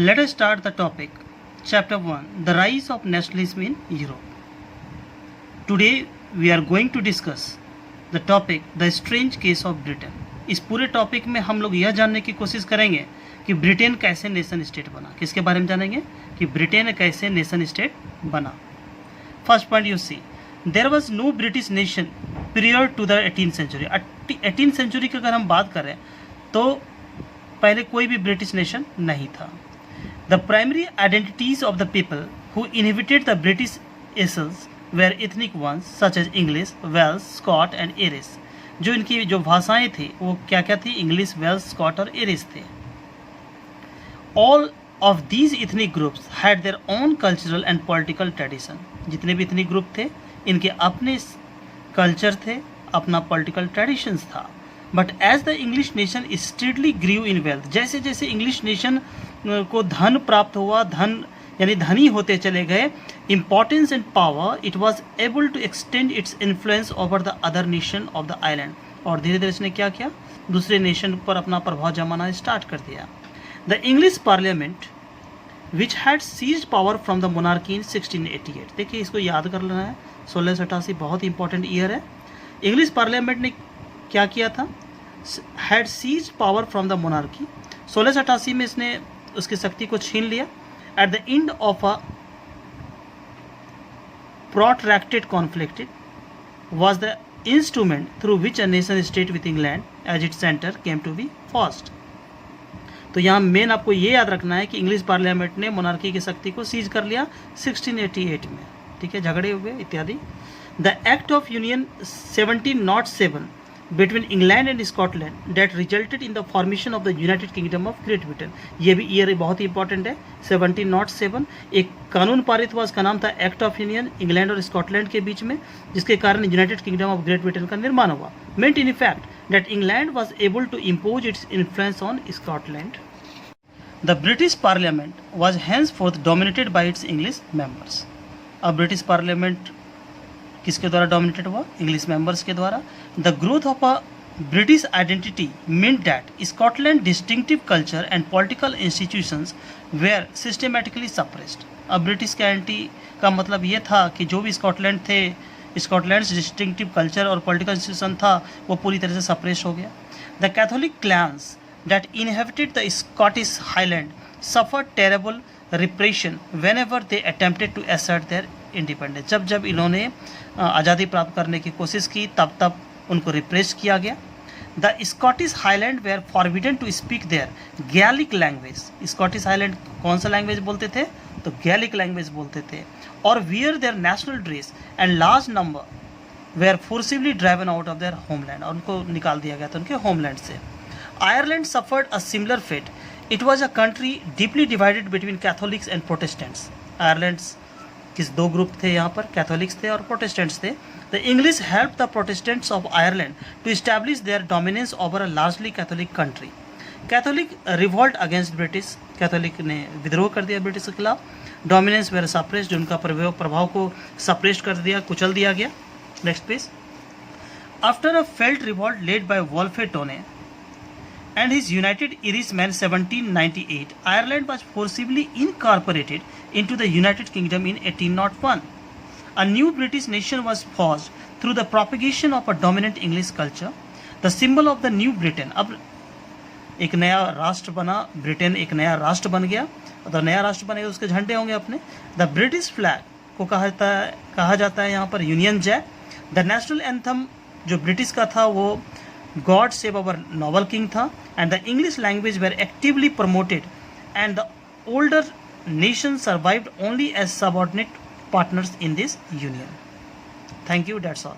Let us start the topic. Chapter 1, The Rise of Nationalism in Europe. Today we are going to discuss the topic The Strange Case of Britain. इस पूरे topic में हम लोग यह जानने की कोशिश करेंगे कि ब्रिटेन कैसे नेशन स्टेट बना. किसके बारे में जानेंगे कि ब्रिटेन कैसे नेशन स्टेट बना. First point you see, there was no British nation prior to the 18th century. 18th century की अगर हम बात करें तो पहले कोई भी ब्रिटिश नेशन नहीं था. The primary identities of the people who inhabited the British isles were ethnic ones such as English, Welsh, Scot and Irish. जो इनकी जो भाषाएं थी वो क्या क्या थी? इंग्लिश, वेल्स, स्कॉट और एरिस थे. All of these ethnic groups had their own cultural and political tradition. जितने भी इथनिक ग्रुप थे इनके अपने कल्चर थे, अपना पॉलिटिकल ट्रेडिशंस था. But as the English nation steadily grew in wealth, जैसे जैसे इंग्लिश नेशन को धन प्राप्त हुआ, धन यानी धनी होते चले गए, importance and power, it was able to extend its influence over the other nation of the island. और धीरे धीरे इसने क्या किया? दूसरे नेशन पर अपना प्रभाव जमाना स्टार्ट कर दिया. The English parliament which had seized power from the monarchy in 1688. देखिए इसको याद कर लेना है, 1688 बहुत इंपॉर्टेंट ईयर है. इंग्लिश पार्लियामेंट ने क्या किया था? Had seized power from the monarchy. 1688 में इसने उसकी शक्ति को छीन लिया. At the end of a protracted conflict was the instrument through which a nation state with England as its center came to be forged. तो यहाँ मेन आपको ये याद रखना है कि इंग्लिश पार्लियामेंट ने मोनार्की की शक्ति को सीज कर लिया 1688 में. ठीक है, झगड़े हुए इत्यादि. The Act of Union 1707 between England and Scotland that resulted in the formation of the United Kingdom of Great Britain. ये भी ईयर बहुत ही इंपॉर्टेंट है. 1707 एक कानून पारित हुआ, उसका नाम था एक्ट ऑफ यूनियन, इंग्लैंड और स्कॉटलैंड के बीच में, जिसके कारण United Kingdom of Great Britain का निर्माण हुआ. Meant in effect that England was able to impose its influence on Scotland. The British parliament was henceforth dominated by its English members. अब ब्रिटिश पार्लियामेंट किसके द्वारा डोमिनेटेड हुआ? English members के द्वारा. The growth of a British identity meant that Scotland's distinctive culture and political institutions were systematically suppressed. अब British की identity का मतलब ये था कि जो भी स्कॉटलैंड थे, स्कॉटलैंड डिस्टिंक्टिव कल्चर और पॉलिटिकल इंस्टीट्यूशन था वो पूरी तरह से सप्रेस हो गया. The Catholic clans that inhabited the Scottish Highland suffered terrible repression whenever they attempted to assert their independence. जब जब इन्होंने आज़ादी प्राप्त करने की कोशिश की तब तब उनको रिप्रेस किया गया. The Scottish Highland were forbidden to speak their Gaelic language. Scottish Highland कौन सा लैंग्वेज बोलते थे? तो गैलिक लैंग्वेज बोलते थे. और wear their national dress and large number were forcibly driven out of their homeland. और उनको निकाल दिया गया था उनके होमलैंड से. Ireland suffered a similar fate. It was a country deeply divided between Catholics and Protestants. Ireland किस दो ग्रुप थे यहाँ पर? कैथोलिक्स थे और प्रोटेस्टेंट्स थे. The English helped the Protestants of Ireland to establish their dominance over a largely Catholic country. Catholic revolt against British. Catholic ने विद्रोह कर दिया ब्रिटिश के खिलाफ. Dominance were suppressed. उनका प्रभाव को सप्रेस कर दिया, कुचल दिया गया. Next page. After a felt revolt led by Wolfe Tone and his United Irishmen 1798, Ireland was forcibly incorporated into the United Kingdom in 1801. A new British nation was forged through the propagation of a dominant English culture. The symbol of the new Britain. अब एक नया राष्ट्र बना, Britain एक नया राष्ट्र बन गया. तो नया राष्ट्र बनेगा उसके झंडे होंगे अपने. द ब्रिटिश फ्लैग को कहा जाता है यहाँ पर Union Jack. The national anthem जो ब्रिटिश का था वो God Save Our Noble King था. and the English language were actively promoted, and the older nations survived only as subordinate partners in this union. Thank you, that's all.